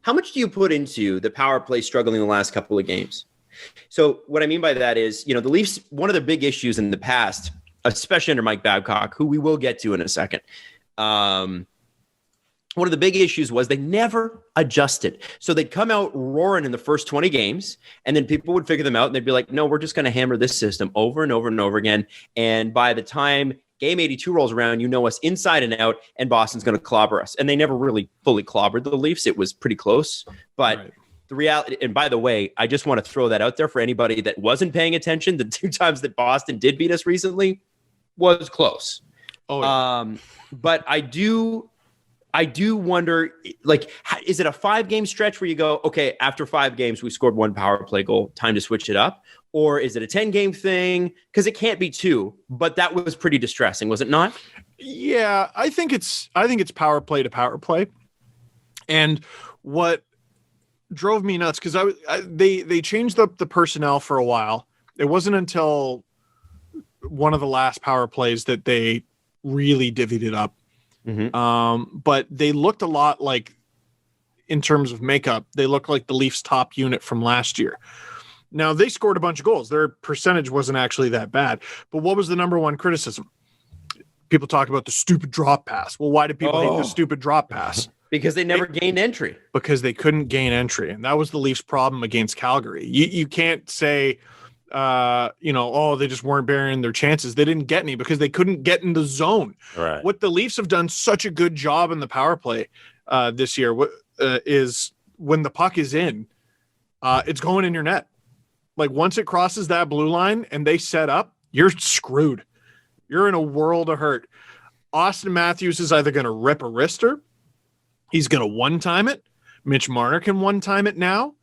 how much do you put into the power play struggling the last couple of games? So what I mean by that is, the Leafs, one of the big issues in the past, especially under Mike Babcock, who we will get to in a second, one of the big issues was they never adjusted. So they'd come out roaring in the first 20 games, and then people would figure them out, and they'd be like, no, we're just going to hammer this system over and over and over again. And by the time game 82 rolls around, us inside and out, and Boston's going to clobber us. And they never really fully clobbered the Leafs. It was pretty close. But the reality, and by the way, I just want to throw that out there for anybody that wasn't paying attention. The 2 times that Boston did beat us recently was close. But I do wonder, is it a 5-game stretch where you go, okay, after 5 games, we scored 1 power play goal, time to switch it up? Or is it a 10-game thing? Because it can't be 2, but that was pretty distressing, was it not? Yeah, I think it's power play to power play. And what drove me nuts, because they changed up the personnel for a while. It wasn't until one of the last power plays that they really divvied it up. Mm-hmm. But they looked a lot like, in terms of makeup, they looked like the Leafs' top unit from last year. Now, they scored a bunch of goals. Their percentage wasn't actually that bad. But what was the number one criticism? People talk about the stupid drop pass. Well, why did people hate the stupid drop pass? Because they never gained entry. Because they couldn't gain entry. And that was the Leafs' problem against Calgary. You can't say, they just weren't bearing their chances. They didn't get any because they couldn't get in the zone. Right. What the Leafs have done such a good job in the power play this year is when the puck is in, it's going in your net. Like once it crosses that blue line and they set up, you're screwed. You're in a world of hurt. Austin Matthews is either going to rip a wrister. He's going to one-time it. Mitch Marner can one-time it now.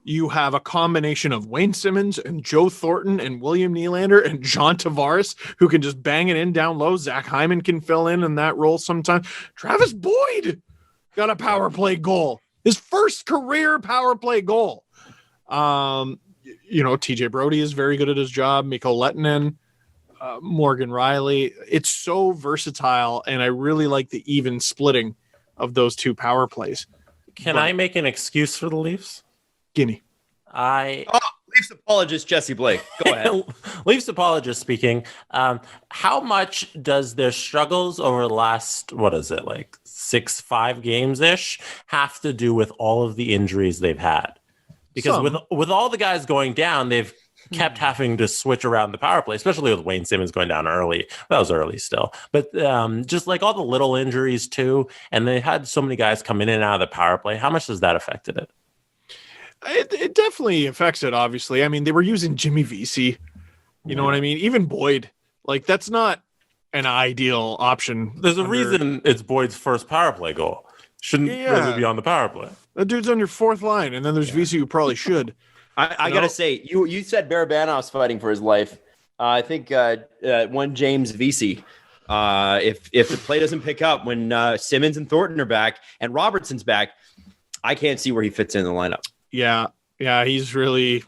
You have a combination of Wayne Simmons and Joe Thornton and William Nylander and John Tavares who can just bang it in down low. Zach Hyman can fill in that role sometimes. Travis Boyd got a power play goal. His first career power play goal. TJ Brody is very good at his job. Mikko Lehtinen, Morgan Riley. It's so versatile, and I really like the even splitting of those 2 power plays. Can I make an excuse for the Leafs? Gimme. Leafs apologist Jesse Blake. Go ahead. Leafs apologist speaking. How much does their struggles over the last, 5 games-ish have to do with all of the injuries they've had? Because with all the guys going down, they've kept having to switch around the power play, especially with Wayne Simmons going down early. That was early still. But just like all the little injuries too, and they had so many guys come in and out of the power play. How much has that affected it? It definitely affects it, obviously. I mean, they were using Jimmy Vesey. You know what I mean? Even Boyd. Like, that's not an ideal option. There's a reason it's Boyd's first power play goal. Shouldn't really be on the power play. That dude's on your 4th line, and then there's Vesey who probably should. I got to say, you said Barabanov's fighting for his life. I think one James Vesey, if the play doesn't pick up when Simmons and Thornton are back and Robertson's back, I can't see where he fits in the lineup. Yeah, he's really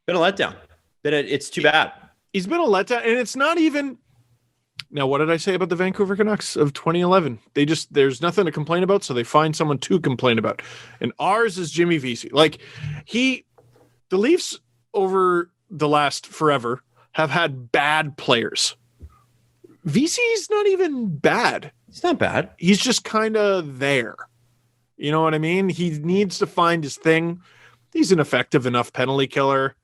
been a letdown. It's too bad. He's been a letdown, and it's not even. Now, what did I say about the Vancouver Canucks of 2011? There's nothing to complain about, so they find someone to complain about. And ours is Jimmy Vesey. The Leafs over the last forever have had bad players. Vesey's not even bad. He's not bad. He's just kind of there. You know what I mean? He needs to find his thing. He's an effective enough penalty killer.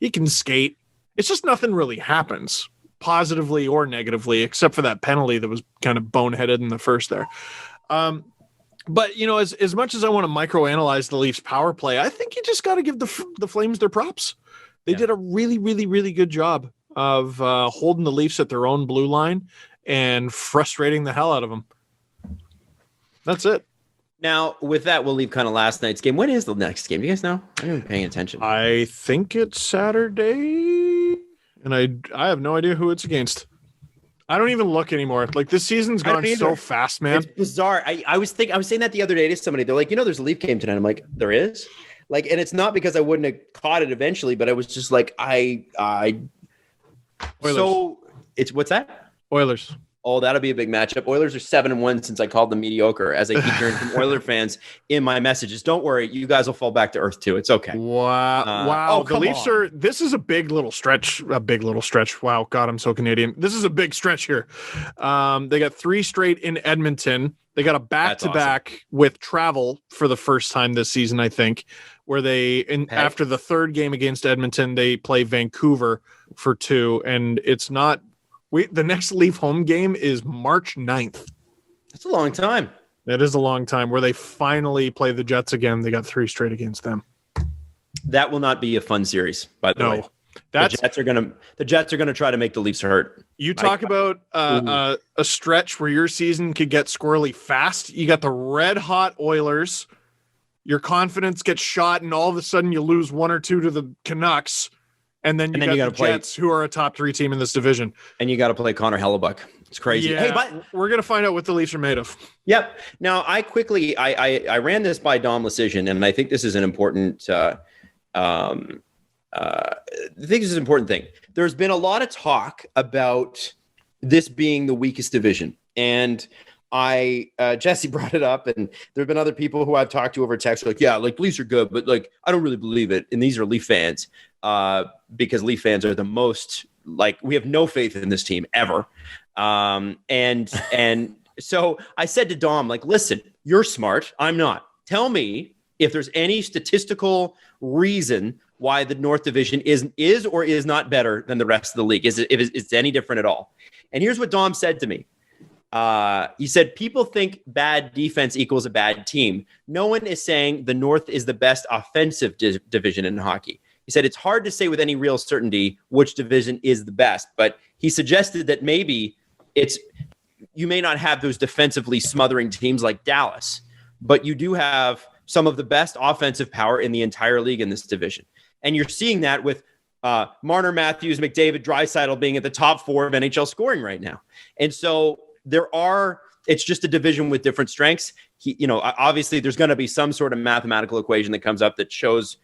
He can skate. It's just nothing really happens, positively or negatively, except for that penalty that was kind of boneheaded in the first there. But, as much as I want to microanalyze the Leafs power play, I think you just got to give the Flames their props. They did a really, really, really good job of holding the Leafs at their own blue line and frustrating the hell out of them. That's it. Now, with that, we'll leave kind of last night's game. When is the next game? Do you guys know? I'm not even paying attention. I think it's Saturday, and I have no idea who it's against. I don't even look anymore. Like, this season's gone so fast, man. It's bizarre. I was saying that the other day to somebody. They're like, there's a Leaf game tonight. I'm like, there is? Like, and it's not because I wouldn't have caught it eventually, but I was just like, Oilers. So it's what's that? Oilers. Oh, that'll be a big matchup. Oilers are 7-1 since I called them mediocre, as I keep hearing from Oiler fans in my messages. Don't worry, you guys will fall back to earth too. It's okay. Wow. The Leafs this is a big little stretch. Wow. God, I'm so Canadian. This is a big stretch here. They got 3 straight in Edmonton. They got a back-to-back with travel for the first time this season, I think, where after the third game against Edmonton, they play Vancouver for 2, and it's not. The next Leaf home game is March 9th. That's a long time. That is a long time, where they finally play the Jets again. They got 3 straight against them. That will not be a fun series, by the way. The Jets are gonna try to make the Leafs hurt. You talk about a stretch where your season could get squirrely fast. You got the red hot Oilers. Your confidence gets shot, and all of a sudden you lose 1 or 2 to the Canucks. And then you got the Jets, who are a top 3 team in this division. And you got to play Connor Hellebuck. It's crazy. Yeah, hey, but we're going to find out what the Leafs are made of. Yep. Now, I ran this by Dom Lucian, and I think this is an important thing. There's been a lot of talk about this being the weakest division. And Jesse brought it up, and there have been other people who I've talked to over text like, yeah, like Leafs are good, but like I don't really believe it. And these are Leaf fans, because Leaf fans are the most like we have no faith in this team ever. And so I said to Dom, like, listen, you're smart. I'm not. Tell me if there's any statistical reason why the North Division is or is not better than the rest of the league. Is it any different at all? And here's what Dom said to me. He said, people think bad defense equals a bad team. No one is saying the North is the best offensive division in hockey. He said, it's hard to say with any real certainty which division is the best, but he suggested that maybe you may not have those defensively smothering teams like Dallas, but you do have some of the best offensive power in the entire league in this division. And you're seeing that with Marner, Matthews, McDavid, Draisaitl being at the top 4 of NHL scoring right now. And so it's just a division with different strengths. Obviously there's going to be some sort of mathematical equation that comes up that shows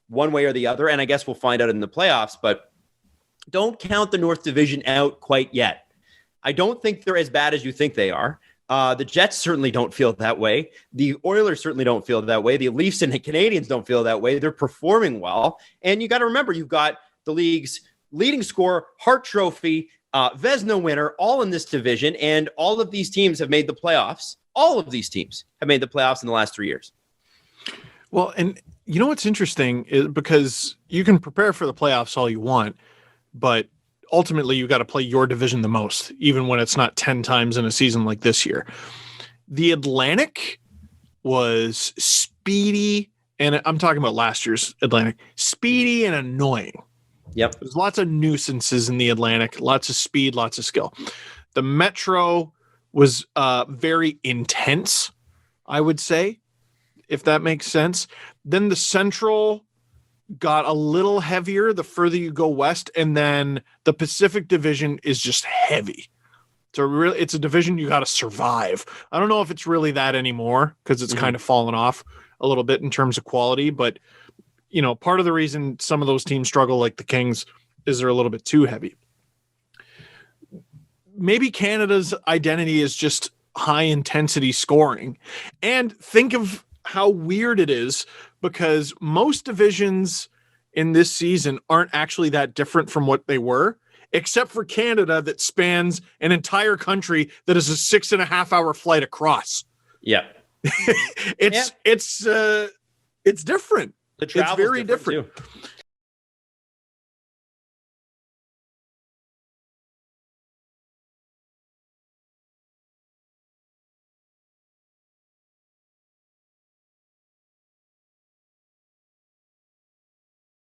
one way or the other. And I guess we'll find out in the playoffs, but don't count the North Division out quite yet. I don't think they're as bad as you think they are. The Jets certainly don't feel that way. The Oilers certainly don't feel that way. The Leafs and the Canadians don't feel that way. They're performing well. And you got to remember, you've got the league's leading scorer, Hart Trophy, Vezina winner, all in this division. And all of these teams have made the playoffs. All of these teams have made the playoffs in the last 3 years. Well, and you know what's interesting is because you can prepare for the playoffs all you want, but ultimately you got to play your division the most, even when it's not 10 times in a season like this year. The Atlantic was speedy, and I'm talking about last year's Atlantic, speedy and annoying. Yep. There's lots of nuisances in the Atlantic, lots of speed, lots of skill. The Metro was very intense, I would say, if that makes sense. Then the Central got a little heavier the further you go west, and then the Pacific Division is just heavy. It's a division you got to survive. I don't know if it's really that anymore because it's kind of fallen off a little bit in terms of quality, but part of the reason some of those teams struggle, like the Kings, is they're a little bit too heavy. Maybe Canada's identity is just high intensity scoring, and think of how weird it is because most divisions in this season aren't actually that different from what they were, except for Canada that spans an entire country that is a 6.5 hour flight across. Yeah. It's different. The travel's it's very different. Too.